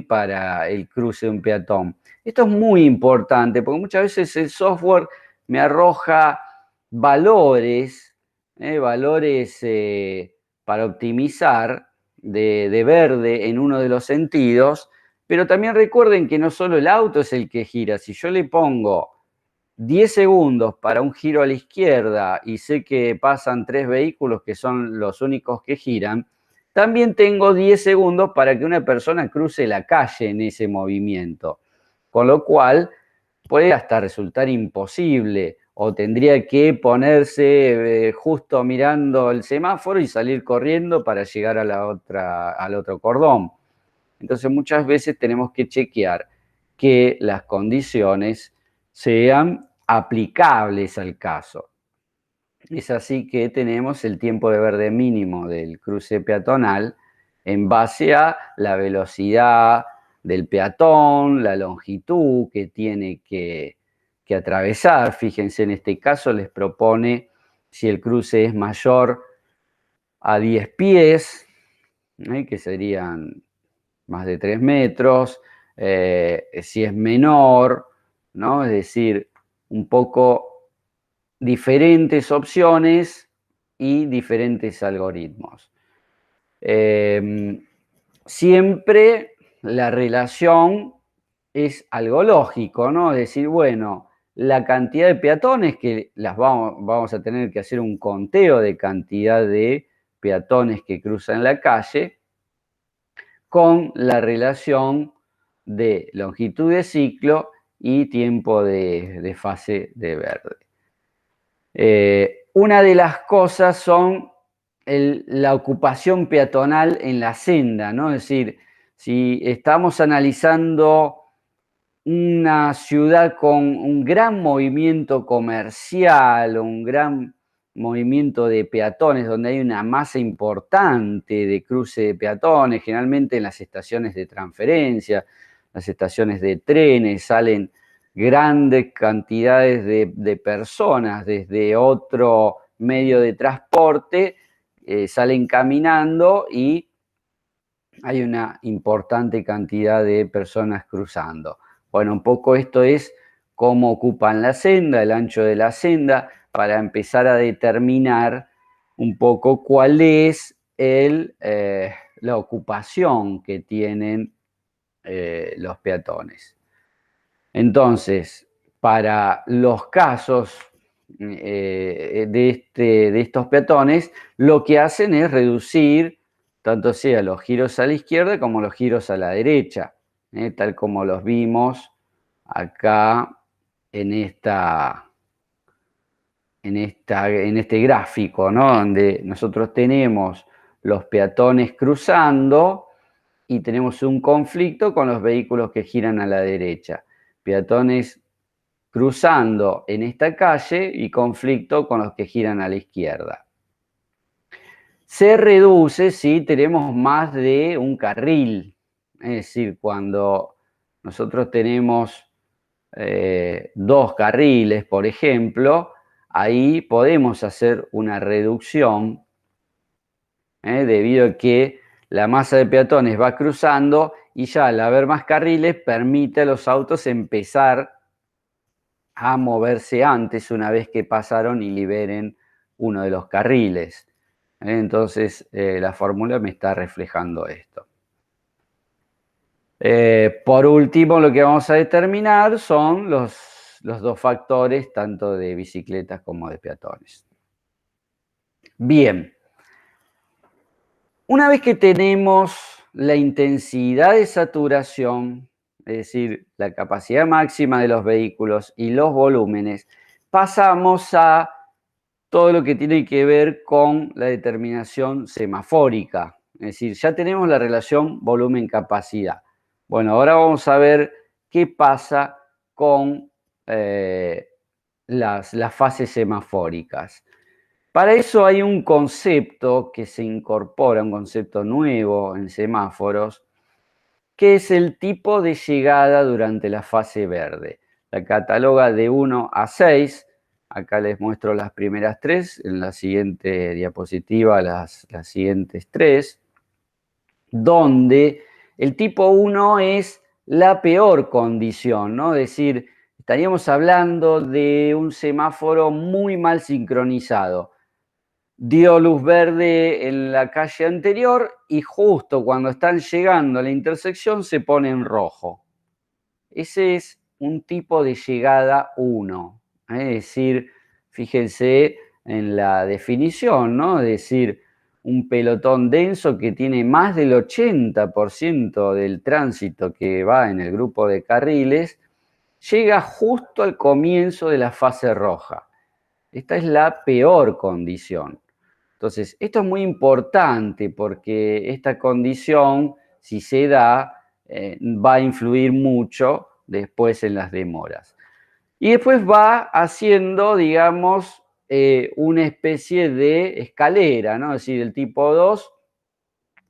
para el cruce de un peatón. Esto es muy importante porque muchas veces el software me arroja valores para optimizar de verde en uno de los sentidos, pero también recuerden que no solo el auto es el que gira. Si yo le pongo 10 segundos para un giro a la izquierda y sé que pasan 3 vehículos que son los únicos que giran, también tengo 10 segundos para que una persona cruce la calle en ese movimiento. Con lo cual puede hasta resultar imposible, o tendría que ponerse justo mirando el semáforo y salir corriendo para llegar al otro cordón. Entonces muchas veces tenemos que chequear que las condiciones sean aplicables al caso. Es así que tenemos el tiempo de verde mínimo del cruce peatonal en base a la velocidad del peatón, la longitud que tiene que atravesar. Fíjense, en este caso les propone si el cruce es mayor a 10 pies, que serían más de 3 metros, si es menor, ¿no? Es decir, un poco diferentes opciones y diferentes algoritmos. Siempre la relación es algo lógico, ¿no? Es decir, bueno, la cantidad de peatones que vamos a tener que hacer un conteo de cantidad de peatones que cruzan la calle con la relación de longitud de ciclo y tiempo de fase de verde. Una de las cosas son la ocupación peatonal en la senda, ¿no? Es decir, si estamos analizando una ciudad con un gran movimiento comercial, un gran movimiento de peatones, donde hay una masa importante de cruce de peatones, generalmente en las estaciones de transferencia, las estaciones de trenes, salen grandes cantidades de personas desde otro medio de transporte, salen caminando y hay una importante cantidad de personas cruzando. Bueno, un poco esto es cómo ocupan la senda, el ancho de la senda, para empezar a determinar un poco cuál es la ocupación que tienen los peatones. Entonces, para los casos de estos peatones, lo que hacen es reducir tanto sea los giros a la izquierda como los giros a la derecha, tal como los vimos acá en en este gráfico, ¿no? Donde nosotros tenemos los peatones cruzando y tenemos un conflicto con los vehículos que giran a la derecha. Peatones cruzando en esta calle y conflicto con los que giran a la izquierda. Se reduce si tenemos más de un carril, es decir, cuando nosotros tenemos dos carriles, por ejemplo, ahí podemos hacer una reducción debido a que la masa de peatones va cruzando y ya al haber más carriles permite a los autos empezar a moverse antes una vez que pasaron y liberen uno de los carriles. Entonces la fórmula me está reflejando esto. Por último, lo que vamos a determinar son los dos factores, tanto de bicicletas como de peatones. Bien. Una vez que tenemos la intensidad de saturación, es decir, la capacidad máxima de los vehículos y los volúmenes, pasamos a todo lo que tiene que ver con la determinación semafórica. Es decir, ya tenemos la relación volumen-capacidad. Bueno, ahora vamos a ver qué pasa con las fases semafóricas. Para eso hay un concepto que se incorpora, un concepto nuevo en semáforos, que es el tipo de llegada durante la fase verde. La cataloga de 1 a 6. Acá les muestro las primeras 3, en la siguiente diapositiva las siguientes 3, donde el tipo 1 es la peor condición, ¿no? Es decir, estaríamos hablando de un semáforo muy mal sincronizado. Dio luz verde en la calle anterior y justo cuando están llegando a la intersección se pone en rojo. Ese es un tipo de llegada 1. Es decir, fíjense en la definición, ¿no? Es decir, un pelotón denso que tiene más del 80% del tránsito que va en el grupo de carriles, llega justo al comienzo de la fase roja. Esta es la peor condición. Entonces, esto es muy importante porque esta condición, si se da, va a influir mucho después en las demoras. Y después va haciendo, digamos, una especie de escalera, ¿no? Es decir, el tipo 2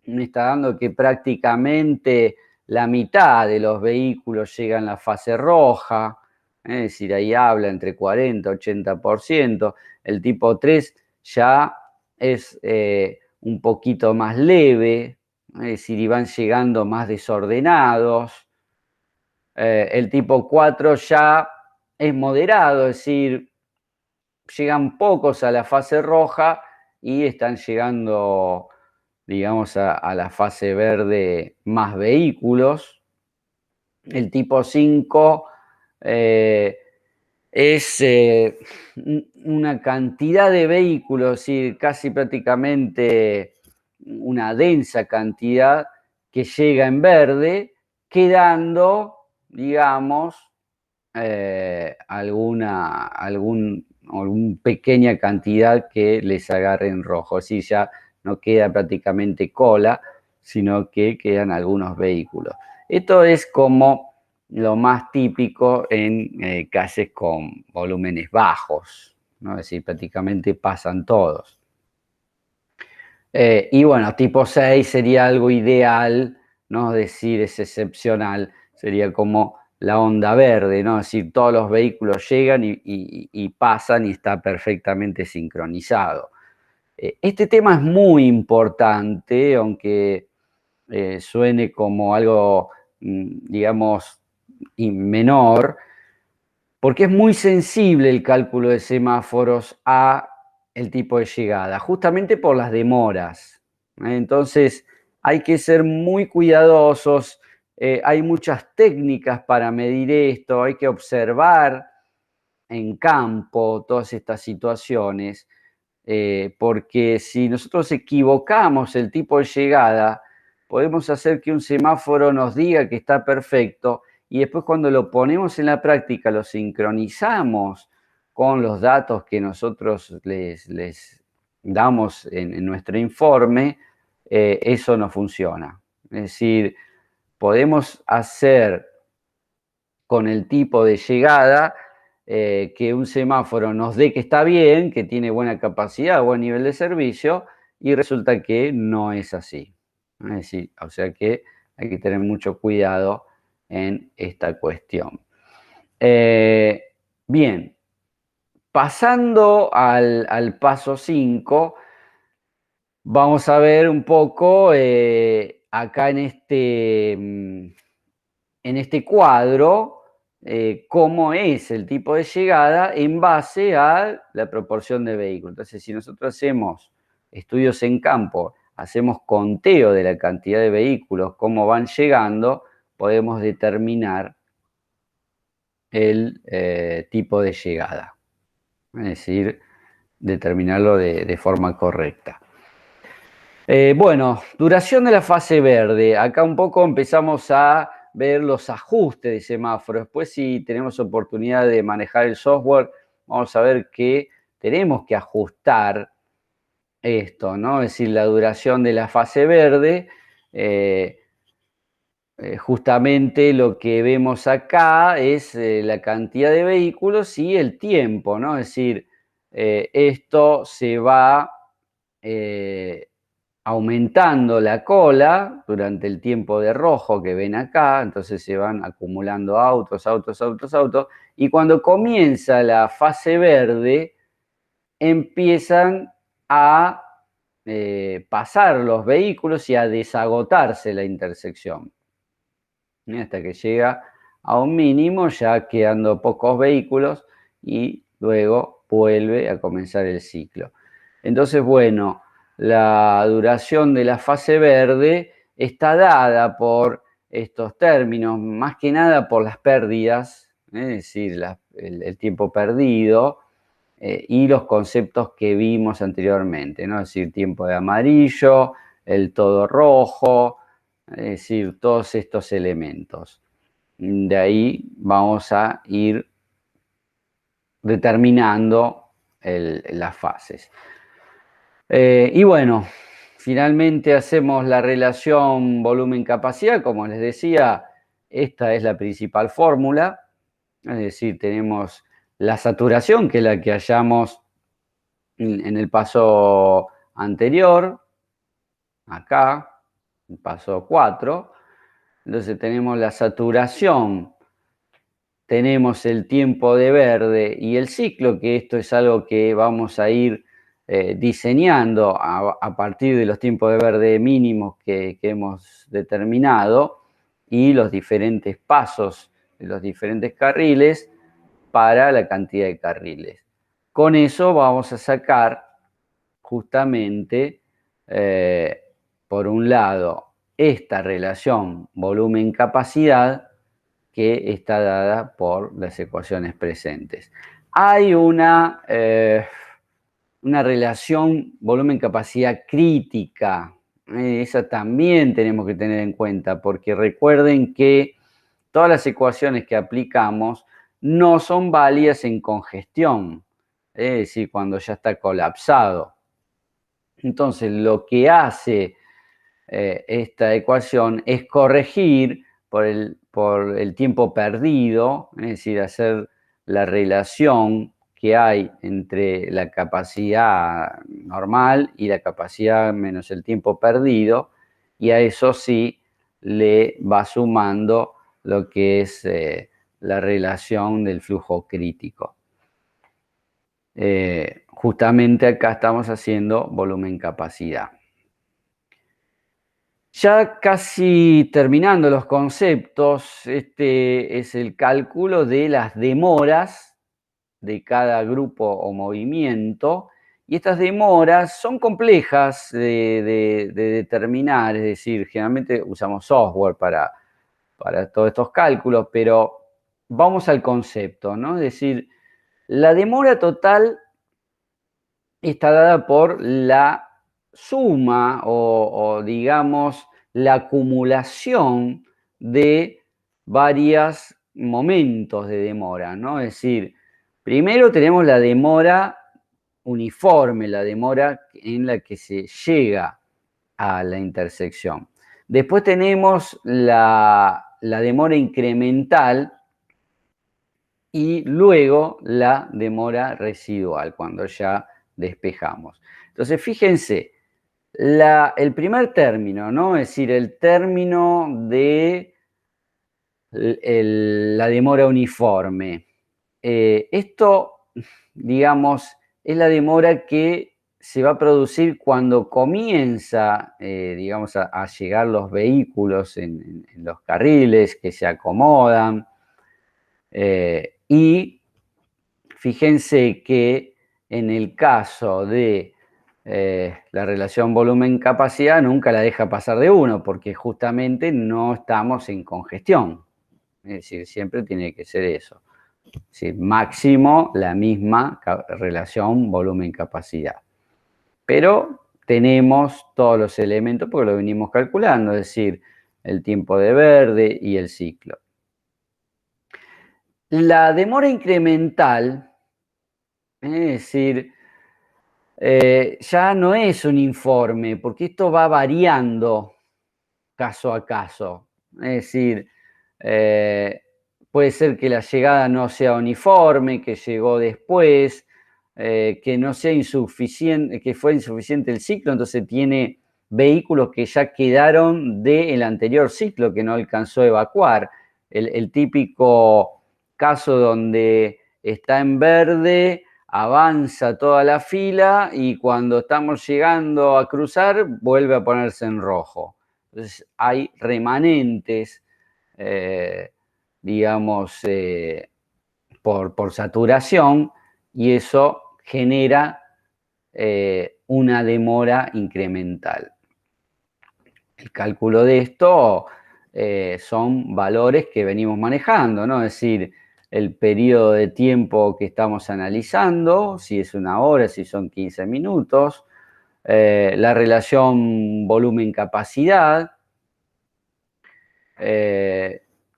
me está dando que prácticamente la mitad de los vehículos llegan a la fase roja, es decir, ahí habla entre 40 y 80%. El tipo 3 ya es un poquito más leve, es decir, y van llegando más desordenados. El tipo 4 ya es moderado, es decir, llegan pocos a la fase roja y están llegando, digamos, a la fase verde más vehículos. El tipo 5 es una cantidad de vehículos, es decir, casi prácticamente una densa cantidad que llega en verde, quedando, digamos, alguna pequeña cantidad que les agarre en rojo. Así ya no queda prácticamente cola, sino que quedan algunos vehículos. Esto es como lo más típico en calles con volúmenes bajos, ¿no? Es decir, prácticamente pasan todos. Y bueno, tipo 6 sería algo ideal, ¿no? Es decir, es excepcional, sería como la onda verde, ¿no? Es decir, todos los vehículos llegan y pasan y está perfectamente sincronizado. Este tema es muy importante, aunque suene como algo, digamos, menor, porque es muy sensible el cálculo de semáforos a el tipo de llegada, justamente por las demoras. Entonces, hay que ser muy cuidadosos. Hay muchas técnicas para medir esto, hay que observar en campo todas estas situaciones, porque si nosotros equivocamos el tipo de llegada, podemos hacer que un semáforo nos diga que está perfecto y después cuando lo ponemos en la práctica, lo sincronizamos con los datos que nosotros les damos en nuestro informe, eso no funciona. Es decir, podemos hacer con el tipo de llegada que un semáforo nos dé que está bien, que tiene buena capacidad, buen nivel de servicio, y resulta que no es así. Es decir, o sea que hay que tener mucho cuidado en esta cuestión. Eh, Bien, pasando al paso 5, vamos a ver un poco acá en este cuadro, cómo es el tipo de llegada en base a la proporción de vehículos. Entonces, si nosotros hacemos estudios en campo, hacemos conteo de la cantidad de vehículos, cómo van llegando, podemos determinar el tipo de llegada. Es decir, determinarlo de forma correcta. Bueno, duración de la fase verde. Acá un poco empezamos a ver los ajustes de semáforo. Después, si tenemos oportunidad de manejar el software, vamos a ver que tenemos que ajustar esto, ¿no? Es decir, la duración de la fase verde. Justamente lo que vemos acá es la cantidad de vehículos y el tiempo, ¿no? Es decir, esto se va eh, aumentando la cola durante el tiempo de rojo que ven acá, entonces se van acumulando autos, autos, autos, autos, y cuando comienza la fase verde, empiezan a pasar los vehículos y a desagotarse la intersección, hasta que llega a un mínimo, ya quedando pocos vehículos, y luego vuelve a comenzar el ciclo. Entonces, bueno, la duración de la fase verde está dada por estos términos, más que nada por las pérdidas, es decir, el tiempo perdido, y los conceptos que vimos anteriormente, ¿no? Es decir, tiempo de amarillo, el todo rojo, es decir, todos estos elementos. De ahí vamos a ir determinando las fases. Y bueno, finalmente hacemos la relación volumen-capacidad. Como les decía, esta es la principal fórmula. Es decir, tenemos la saturación, que es la que hallamos en el paso anterior, acá, el paso 4. Entonces tenemos la saturación, tenemos el tiempo de verde y el ciclo, que esto es algo que vamos a ir diseñando a partir de los tiempos de verde mínimos que hemos determinado y los diferentes pasos de los diferentes carriles para la cantidad de carriles. Con eso vamos a sacar justamente, por un lado, esta relación volumen-capacidad que está dada por las ecuaciones presentes. Hay una relación volumen-capacidad crítica. Esa también tenemos que tener en cuenta, porque recuerden que todas las ecuaciones que aplicamos no son válidas en congestión, es decir, cuando ya está colapsado. Entonces, lo que hace esta ecuación es corregir por el tiempo perdido, es decir, hacer la relación que hay entre la capacidad normal y la capacidad menos el tiempo perdido, y a eso sí le va sumando lo que es la relación del flujo crítico. Justamente acá estamos haciendo volumen-capacidad. Ya casi terminando los conceptos, este es el cálculo de las demoras de cada grupo o movimiento, y estas demoras son complejas de determinar, es decir, generalmente usamos software para todos estos cálculos, pero vamos al concepto, ¿no? Es decir, la demora total está dada por la suma o digamos la acumulación de varios momentos de demora, ¿no? Es decir, primero tenemos la demora uniforme, la demora en la que se llega a la intersección. Después tenemos la demora incremental y luego la demora residual, cuando ya despejamos. Entonces, fíjense, el primer término, ¿no? Es decir, el término de la demora uniforme. Esto, digamos, es la demora que se va a producir cuando comienza, digamos, a llegar los vehículos en los carriles que se acomodan. Y fíjense que en el caso de la relación volumen-capacidad nunca la deja pasar de 1 porque justamente no estamos en congestión. Es decir, siempre tiene que ser eso. Es decir, máximo la misma relación volumen-capacidad. Pero tenemos todos los elementos porque lo venimos calculando, es decir, el tiempo de verde y el ciclo. La demora incremental, es decir, ya no es un informe, porque esto va variando caso a caso. Es decir, puede ser que la llegada no sea uniforme, que llegó después, que no sea insuficiente, que fue insuficiente el ciclo, entonces tiene vehículos que ya quedaron del anterior ciclo que no alcanzó a evacuar. El típico caso donde está en verde, avanza toda la fila y cuando estamos llegando a cruzar vuelve a ponerse en rojo. Entonces hay remanentes, digamos, por saturación y eso genera una demora incremental. El cálculo de esto son valores que venimos manejando, ¿no? Es decir, el periodo de tiempo que estamos analizando, si es 1 hora, si son 15 minutos, la relación volumen-capacidad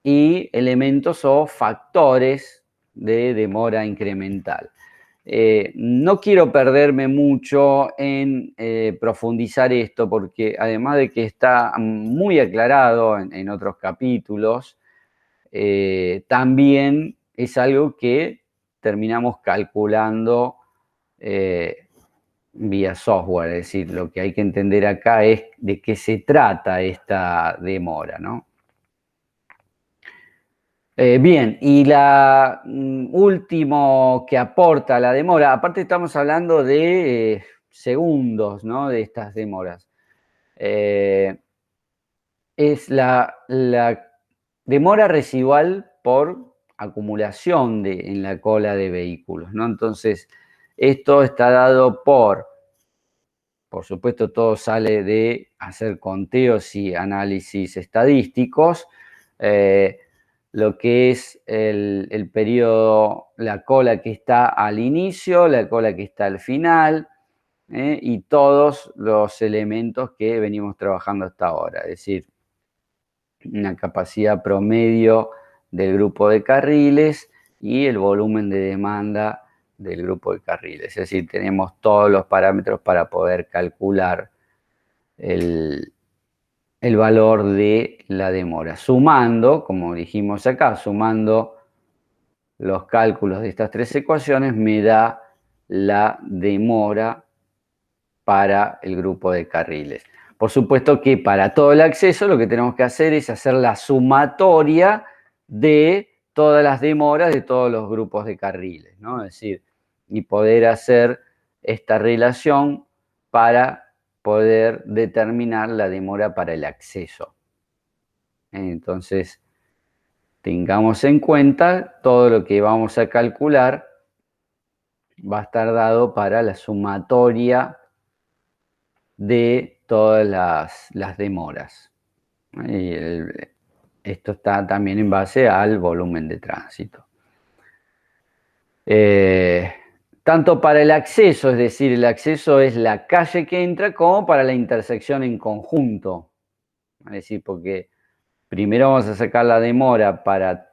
y elementos o factores de demora incremental. No quiero perderme mucho en profundizar esto porque además de que está muy aclarado en otros capítulos, también es algo que terminamos calculando vía software. Es decir, lo que hay que entender acá es de qué se trata esta demora, ¿no? Bien, y la último que aporta la demora, aparte estamos hablando de segundos, ¿no? De estas demoras. Es la demora residual por acumulación en la cola de vehículos, ¿no? Entonces, esto está dado por supuesto, todo sale de hacer conteos y análisis estadísticos. Lo que es el periodo, la cola que está al inicio, la cola que está al final, y todos los elementos que venimos trabajando hasta ahora. Es decir, una capacidad promedio del grupo de carriles y el volumen de demanda del grupo de carriles. Es decir, tenemos todos los parámetros para poder calcular el valor de la demora. Sumando, como dijimos acá, sumando los cálculos de estas 3 ecuaciones me da la demora para el grupo de carriles. Por supuesto que para todo el acceso lo que tenemos que hacer es hacer la sumatoria de todas las demoras de todos los grupos de carriles, ¿no? Es decir, y poder hacer esta relación para poder determinar la demora para el acceso. Entonces, tengamos en cuenta todo lo que vamos a calcular va a estar dado para la sumatoria de todas las demoras. Y esto está también en base al volumen de tránsito. Tanto para el acceso, es decir, el acceso es la calle que entra, como para la intersección en conjunto. Es decir, porque primero vamos a sacar la demora para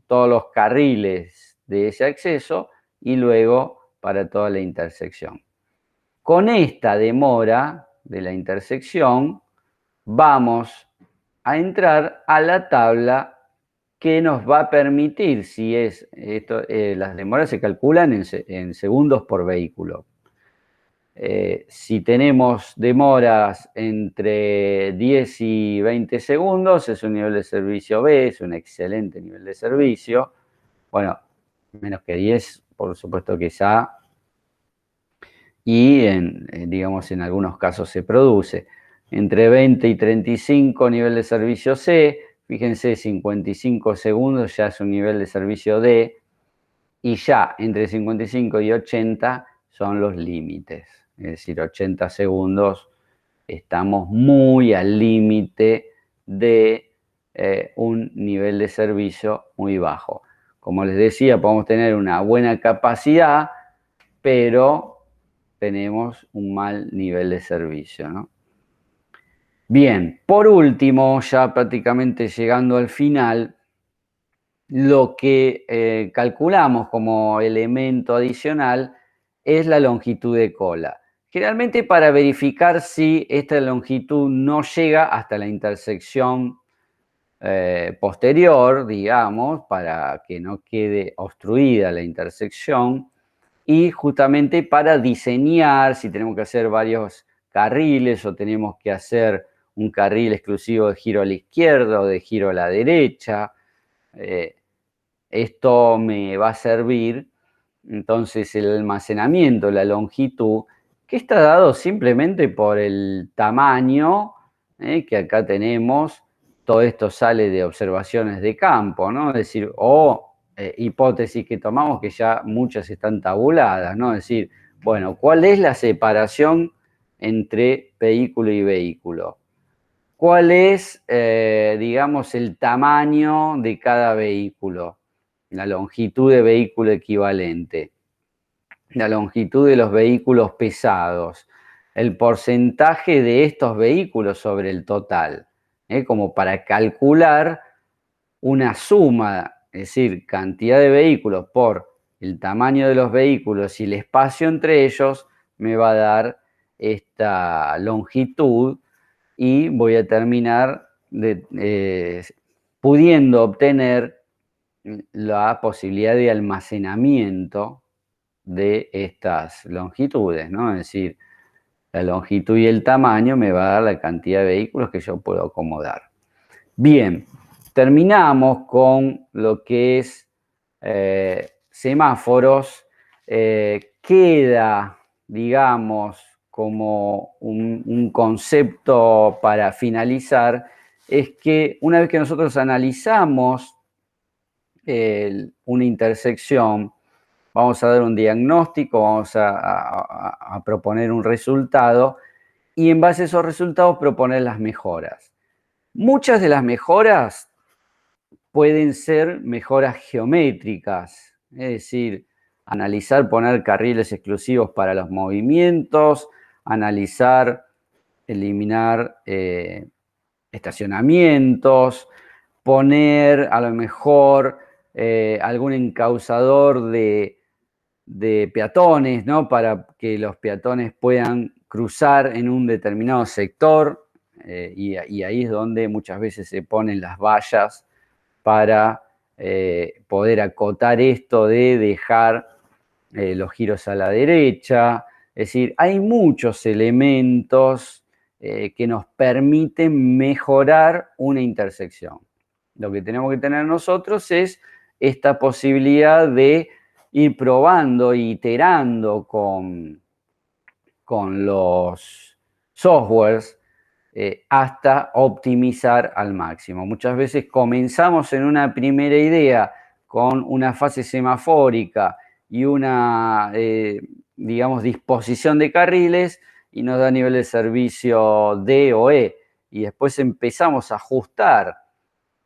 todos los carriles de ese acceso y luego para toda la intersección. Con esta demora de la intersección vamos a entrar a la tabla que nos va a permitir, si es esto, las demoras se calculan en segundos por vehículo. Si tenemos demoras entre 10 y 20 segundos, es un nivel de servicio B, es un excelente nivel de servicio. Bueno, menos que 10, por supuesto que es A. Y digamos, en algunos casos se produce. Entre 20 y 35, nivel de servicio C. Fíjense, 55 segundos ya es un nivel de servicio D. Y ya entre 55 y 80 son los límites. Es decir, 80 segundos estamos muy al límite de un nivel de servicio muy bajo. Como les decía, podemos tener una buena capacidad, pero tenemos un mal nivel de servicio, ¿no? Bien, por último, ya prácticamente llegando al final, lo que calculamos como elemento adicional es la longitud de cola. Generalmente para verificar si esta longitud no llega hasta la intersección posterior, digamos, para que no quede obstruida la intersección, y justamente para diseñar si tenemos que hacer varios carriles o tenemos que hacer un carril exclusivo de giro a la izquierda o de giro a la derecha. Esto me va a servir, entonces, el almacenamiento, la longitud, que está dado simplemente por el tamaño que acá tenemos. Todo esto sale de observaciones de campo, ¿no? Es decir, hipótesis que tomamos, que ya muchas están tabuladas, ¿no? Es decir, bueno, ¿cuál es la separación entre vehículo y vehículo? ¿Cuál es, digamos, el tamaño de cada vehículo? La longitud de vehículo equivalente, la longitud de los vehículos pesados, el porcentaje de estos vehículos sobre el total, como para calcular una suma, es decir, cantidad de vehículos por el tamaño de los vehículos y el espacio entre ellos, me va a dar esta longitud y voy a terminar pudiendo obtener la posibilidad de almacenamiento de estas longitudes, ¿no? Es decir, la longitud y el tamaño me va a dar la cantidad de vehículos que yo puedo acomodar. Bien, terminamos con lo que es semáforos. Queda, digamos, como un concepto para finalizar, es que una vez que nosotros analizamos una intersección, vamos a dar un diagnóstico, vamos a proponer un resultado y en base a esos resultados proponer las mejoras. Muchas de las mejoras pueden ser mejoras geométricas, es decir, analizar poner carriles exclusivos para los movimientos, analizar eliminar estacionamientos, poner a lo mejor algún encausador de peatones, ¿no? Para que los peatones puedan cruzar en un determinado sector, y ahí es donde muchas veces se ponen las vallas para poder acotar esto de dejar los giros a la derecha. Es decir, hay muchos elementos que nos permiten mejorar una intersección. Lo que tenemos que tener nosotros es esta posibilidad de ir probando, iterando con los softwares hasta optimizar al máximo. Muchas veces comenzamos en una primera idea con una fase semafórica y una, digamos, disposición de carriles y nos da nivel de servicio D o E. Y después empezamos a ajustar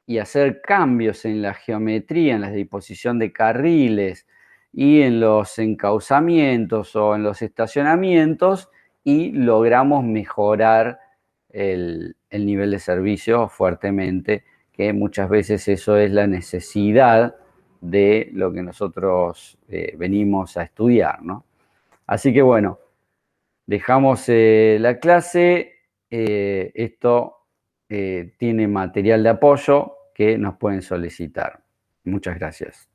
y hacer cambios en la geometría, en la disposición de carriles y en los encauzamientos o en los estacionamientos y logramos mejorar el nivel de servicio fuertemente, que muchas veces eso es la necesidad de lo que nosotros venimos a estudiar, ¿no? Así que bueno, dejamos la clase. Esto tiene material de apoyo que nos pueden solicitar. Muchas gracias.